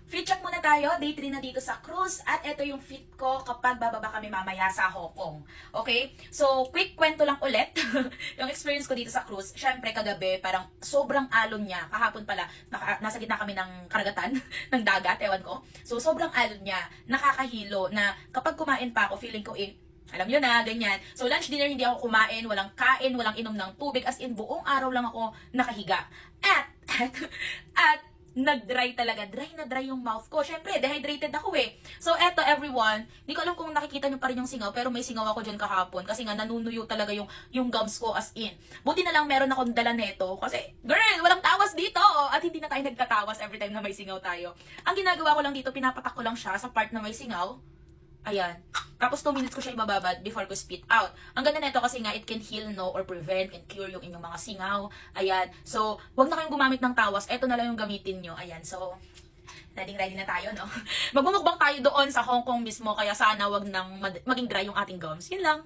Fit check muna tayo, day 3 na dito sa cruise at ito yung fit ko kapag bababa kami mamaya sa Hong Kong. Okay? So, quick kwento lang ulit yung experience ko dito sa cruise. Syempre, kagabi, parang sobrang alon niya. Kahapon pala, nasa gitna kami ng karagatan, ng dagat, ewan ko. So, sobrang alon niya, nakakahilo na kapag kumain pa ako, feeling ko alam nyo na, ganyan. So, lunch, dinner, hindi ako kumain, walang kain, walang inom ng tubig, as in, buong araw lang ako nakahiga. At nag-dry talaga. Dry na dry yung mouth ko. Syempre, dehydrated ako eh. So, eto everyone, hindi ko alam kung nakikita nyo pa rin yung singaw, pero may singaw ako dyan kahapon kasi nga nanunuyo talaga yung gums ko as in. Buti na lang meron akong dala neto kasi, girl, walang tawas dito! At hindi na tayo nagtatawas every time na may singaw tayo. Ang ginagawa ko lang dito, pinapatak ko lang siya sa part na may singaw. Ayan. Tapos 2 minutes ko siya ibababad before ko spit out. Ang ganda nito kasi nga it can heal or prevent and cure yung inyong mga singaw. Ayan. So, wag na kayong gumamit ng tawas. Ito na lang yung gamitin nyo. Ayan. So, ready na tayo, no? Magmumukbang tayo doon sa Hong Kong mismo kaya sana wag nang maging dry yung ating gums. Yun lang.